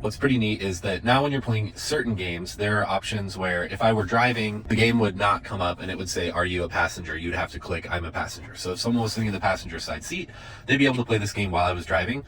What's pretty neat is that now when you're playing certain games, there are options where if I were driving, the game would not come up and it would say, are you a passenger? You'd have to click, I'm a passenger. So if someone was sitting in the passenger side seat, they'd be able to play this game while I was driving.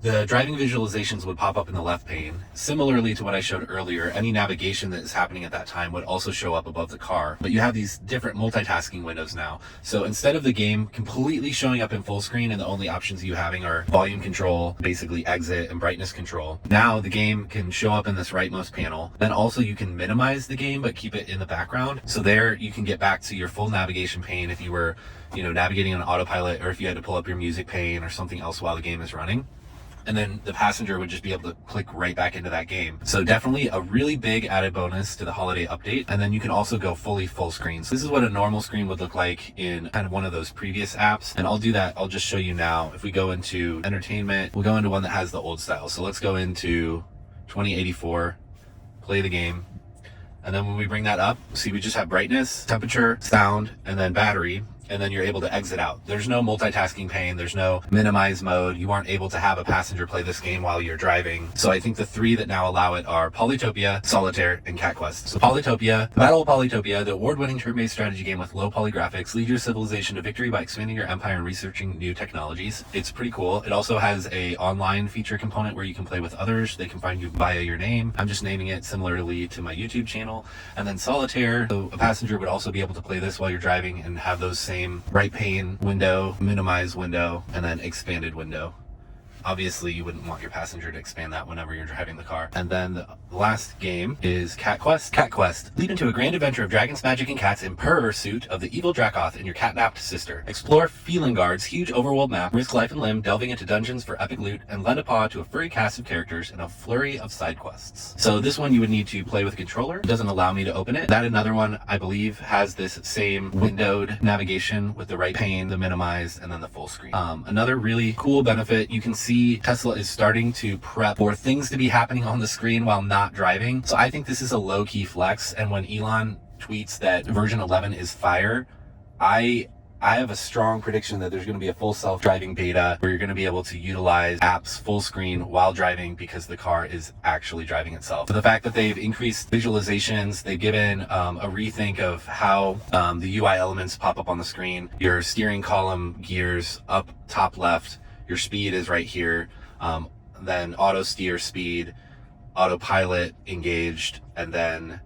The driving visualizations would pop up in the left pane. Similarly to what I showed earlier, any navigation that is happening at that time would also show up above the car. But you have these different multitasking windows now. So instead of the game completely showing up in full screen and the only options you having are volume control, basically exit, and brightness control, now the game can show up in this rightmost panel. Then also you can minimize the game but keep it in the background. So there you can get back to your full navigation pane if you were, navigating on autopilot, or if you had to pull up your music pane or something else while the game is running. And then the passenger would just be able to click right back into that game. So definitely a really big added bonus to the holiday update. And then you can also go fully full screen. So this is what a normal screen would look like in kind of one of those previous apps. And I'll do that. I'll just show you now. If we go into entertainment, we'll go into one that has the old style. So let's go into 2084, play the game. And then when we bring that up, see, we just have brightness, temperature, sound, and then battery. And then you're able to exit out. There's no multitasking pane. There's no minimize mode. You aren't able to have a passenger play this game while you're driving. So I think the three that now allow it are Polytopia, Solitaire, and Cat Quest. So Polytopia, the Battle of Polytopia, the award-winning turn-based strategy game with low poly graphics, lead your civilization to victory by expanding your empire and researching new technologies. It's pretty cool. It also has a online feature component where you can play with others. They can find you via your name. I'm just naming it similarly to my YouTube channel. And then Solitaire, so a passenger would also be able to play this while you're driving and have those same right pane window, minimize window, and then expanded window. Obviously, you wouldn't want your passenger to expand that whenever you're driving the car. And then the last game is Cat Quest. Cat Quest. Lead into a grand adventure of dragons, magic, and cats in pursuit of the evil Dracoth and your catnapped sister. Explore Feelingard's huge overworld map, risk life and limb, delving into dungeons for epic loot, and lend a paw to a furry cast of characters and a flurry of side quests. So this one you would need to play with a controller. It doesn't allow me to open it. That another one, I believe, has this same windowed navigation with the right pane, the minimize, and then the full screen. Another really cool benefit, you can see Tesla is starting to prep for things to be happening on the screen while not driving. So I think this is a low-key flex. And when Elon tweets that version 11 is fire, I have a strong prediction that there's going to be a full self-driving beta where you're going to be able to utilize apps full screen while driving because the car is actually driving itself. So the fact that they've increased visualizations, they've given a rethink of how the UI elements pop up on the screen, your steering column gears up top left, your speed is right here, then auto steer speed, autopilot engaged, and then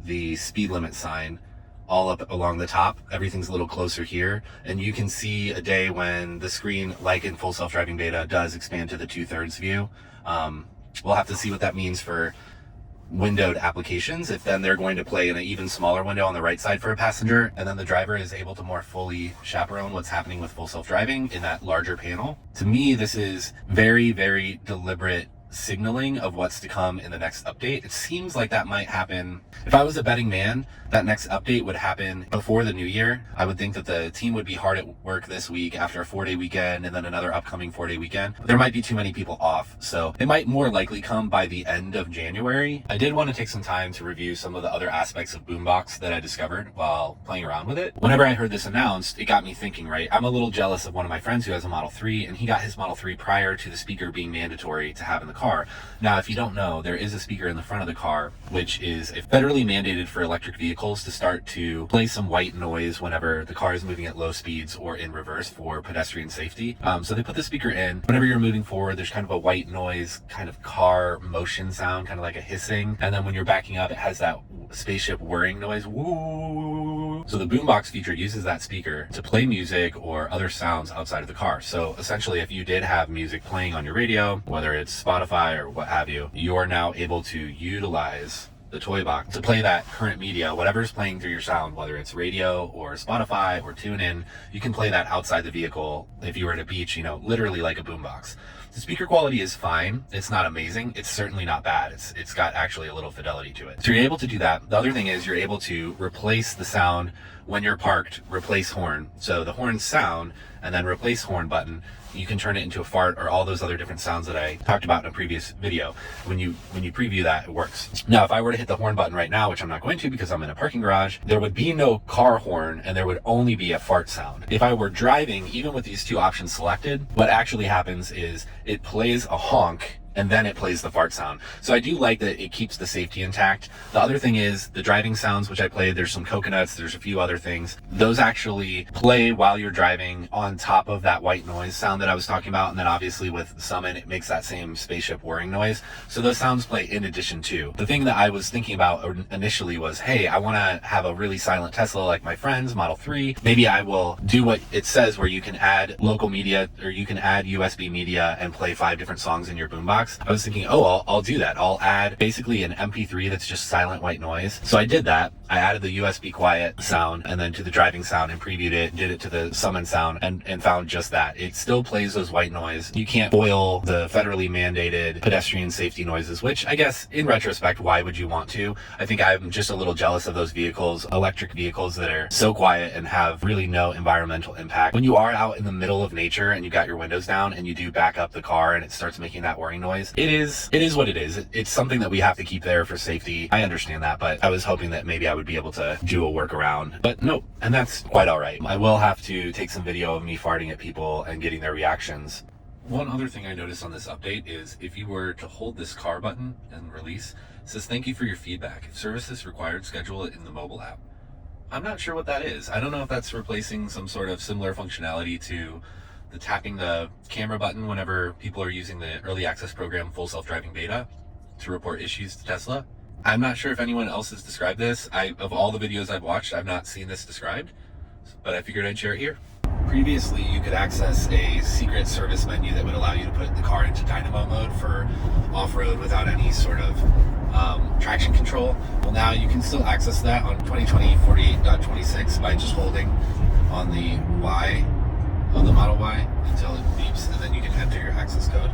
the speed limit sign all up along the top. Everything's a little closer here, and you can see a day when the screen, like in full self-driving beta, does expand to the 2/3 view. We'll have to see what that means for windowed applications, if then they're going to play in an even smaller window on the right side for a passenger, and then the driver is able to more fully chaperone what's happening with full self-driving in that larger panel. To me, this is very, very deliberate signaling of what's to come in the next update. It seems like that might happen. If I was a betting man, that next update would happen before the new year. I would think that the team would be hard at work this week after a 4-day weekend and then another upcoming 4-day weekend. There might be too many people off, so it might more likely come by the end of January. I did want to take some time to review some of the other aspects of Boombox that I discovered while playing around with it. Whenever I heard this announced, it got me thinking, right? I'm a little jealous of one of my friends who has a Model 3, and he got his Model 3 prior to the speaker being mandatory to have in the car. Now, if you don't know, there is a speaker in the front of the car, which is federally mandated for electric vehicles to start to play some white noise whenever the car is moving at low speeds or in reverse for pedestrian safety. So they put the speaker in. Whenever you're moving forward, there's kind of a white noise, kind of car motion sound, kind of like a hissing. And then when you're backing up, it has that spaceship whirring noise. Woo! So the Boombox feature uses that speaker to play music or other sounds outside of the car. So essentially, if you did have music playing on your radio, whether it's Spotify or what have you, you're now able to utilize the toy box to play that current media, whatever's playing through your sound, whether it's radio or Spotify or TuneIn. You can play that outside the vehicle if you were at a beach, literally like a boombox. The speaker quality is fine. It's not amazing. It's certainly not bad. It's got actually a little fidelity to it. So you're able to do that. The other thing is you're able to replace the sound when you're parked, replace horn. So the horn sound and then replace horn button, you can turn it into a fart or all those other different sounds that I talked about in a previous video. When you preview that, it works. Now, if I were to hit the horn button right now, which I'm not going to because I'm in a parking garage, there would be no car horn and there would only be a fart sound. If I were driving, even with these two options selected, what actually happens is it plays a honk and then it plays the fart sound. So I do like that it keeps the safety intact. The other thing is the driving sounds, which I played, there's some coconuts, there's a few other things. Those actually play while you're driving on top of that white noise sound that I was talking about. And then obviously with Summon, it makes that same spaceship whirring noise. So those sounds play in addition to. The thing that I was thinking about initially was, hey, I want to have a really silent Tesla like my friend's Model 3. Maybe I will do what it says where you can add local media, or you can add USB media and play 5 different songs in your boombox. I was thinking, oh, I'll do that. I'll add basically an MP3 that's just silent white noise. So I did that. I added the USB quiet sound and then to the driving sound and previewed it, did it to the Summon sound and found just that. It still plays those white noise. You can't foil the federally mandated pedestrian safety noises, which I guess in retrospect, why would you want to? I think I'm just a little jealous of those vehicles, electric vehicles that are so quiet and have really no environmental impact. When you are out in the middle of nature and you got your windows down and you do back up the car and it starts making that whirring noise, it is what it is. It's something that we have to keep there for safety. I understand that, but I was hoping that maybe I would be able to do a workaround, but no, and that's quite all right. I will have to take some video of me farting at people and getting their reactions. One other thing I noticed on this update is if you were to hold this car button and release, it says thank you for your feedback. If service is required, schedule it in the mobile app. I'm not sure what that is. I don't know if that's replacing some sort of similar functionality to the tapping the camera button whenever people are using the early access program full self-driving beta to report issues to Tesla. I'm not sure if anyone else has described this. Of all the videos I've watched, I've not seen this described, but I figured I'd share it here. Previously, you could access a secret service menu that would allow you to put the car into dynamo mode for off-road without any sort of traction control. Well, now you can still access that on 2020 48.26 by just holding on the Y of the Model Y until it beeps, and then you can enter your access code.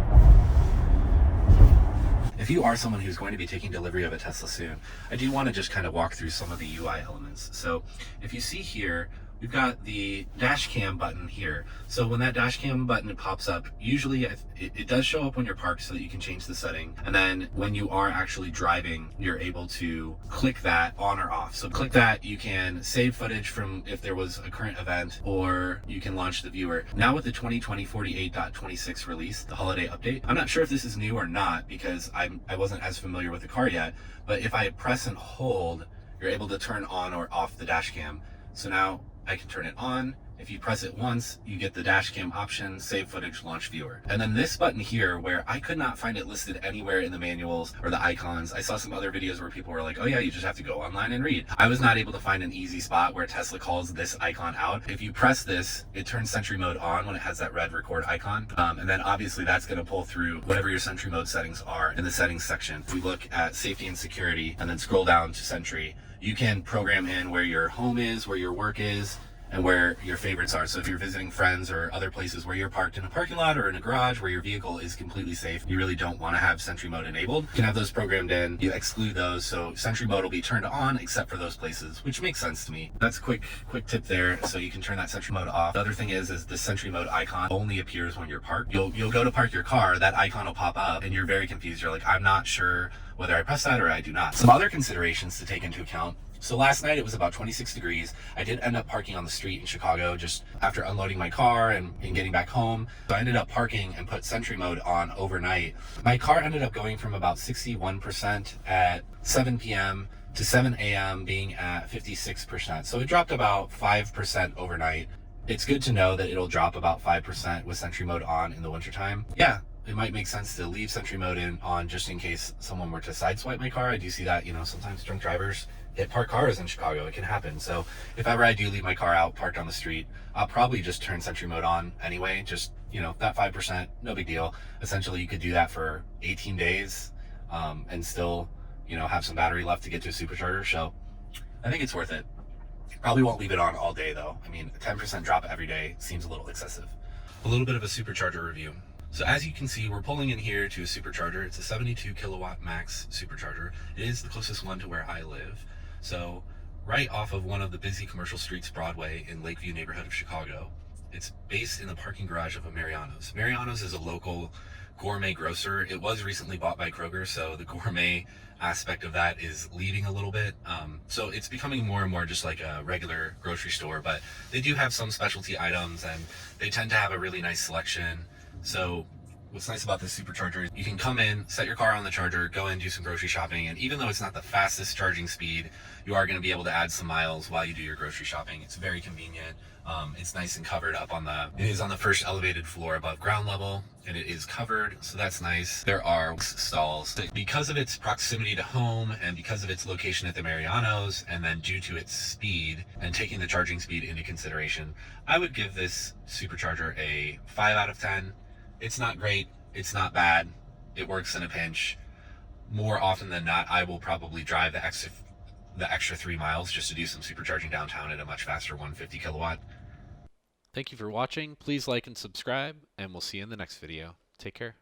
If you are someone who's going to be taking delivery of a Tesla soon, I do want to just kind of walk through some of the UI elements. So if you see here, we've got the dash cam button here. So when that dash cam button pops up, usually it does show up when you're parked so that you can change the setting. And then when you are actually driving, you're able to click that on or off. So click that, you can save footage from if there was a current event, or you can launch the viewer. Now with the 2020 48.26 release, the holiday update, I'm not sure if this is new or not because I wasn't as familiar with the car yet, but if I press and hold, you're able to turn on or off the dash cam. So now I can turn it on. If you press it once, you get the dash cam option, save footage, launch viewer. And then this button here, where I could not find it listed anywhere in the manuals or the icons. I saw some other videos where people were like, oh yeah, you just have to go online and read. I was not able to find an easy spot where Tesla calls this icon out. If you press this, it turns Sentry Mode on when it has that red record icon. And then obviously that's gonna pull through whatever your Sentry Mode settings are in the settings section. If we look at safety and security and then scroll down to Sentry, you can program in where your home is, where your work is, and where your favorites are. So if you're visiting friends or other places where you're parked in a parking lot or in a garage where your vehicle is completely safe, you really don't want to have Sentry Mode enabled, you can have those programmed in. You exclude those, so Sentry Mode will be turned on except for those places, which makes sense to me. That's a quick tip there, so you can turn that Sentry Mode off. The other thing is the Sentry Mode icon only appears when you're parked. You'll go to park your car, that icon will pop up, and you're very confused. You're like, I'm not sure whether I press that or I do not. Some other considerations to take into account. So last night it was about 26 degrees. I did end up parking on the street in Chicago just after unloading my car and getting back home. So I ended up parking and put Sentry Mode on overnight. My car ended up going from about 61% at 7 p.m. to 7 a.m. being at 56%. So it dropped about 5% overnight. It's good to know that it'll drop about 5% with Sentry Mode on in the wintertime. Yeah, it might make sense to leave Sentry Mode on just in case someone were to sideswipe my car. I do see that, sometimes drunk drivers hit parked cars in Chicago. It can happen. So if ever I do leave my car out parked on the street, I'll probably just turn Sentry Mode on anyway. Just, that 5%, no big deal. Essentially, you could do that for 18 days and still, have some battery left to get to a supercharger. So I think it's worth it. Probably won't leave it on all day though. I mean, a 10% drop every day seems a little excessive. A little bit of a supercharger review. So as you can see, we're pulling in here to a supercharger. It's a 72 kilowatt max supercharger. It is the closest one to where I live. So right off of one of the busy commercial streets, Broadway, in Lakeview neighborhood of Chicago. It's based in the parking garage of a Mariano's. Mariano's is a local gourmet grocer. It was recently bought by Kroger, so the gourmet aspect of that is leaving a little bit. So it's becoming more and more just like a regular grocery store, but they do have some specialty items and they tend to have a really nice selection. So What's nice about this supercharger, you can come in, set your car on the charger, go in, do some grocery shopping, and even though it's not the fastest charging speed, you are going to be able to add some miles while you do your grocery shopping. It's very convenient. It's nice and covered up on it is on the first elevated floor above ground level, and it is covered, so that's nice. There are stalls. Because of its proximity to home and because of its location at the Marianos, and then due to its speed and taking the charging speed into consideration, I would give this supercharger a 5 out of 10. It's not great, it's not bad, it works in a pinch. More often than not, I will probably drive the extra 3 miles just to do some supercharging downtown at a much faster 150 kilowatt. Thank you for watching. Please like and subscribe, and we'll see you in the next video. Take care.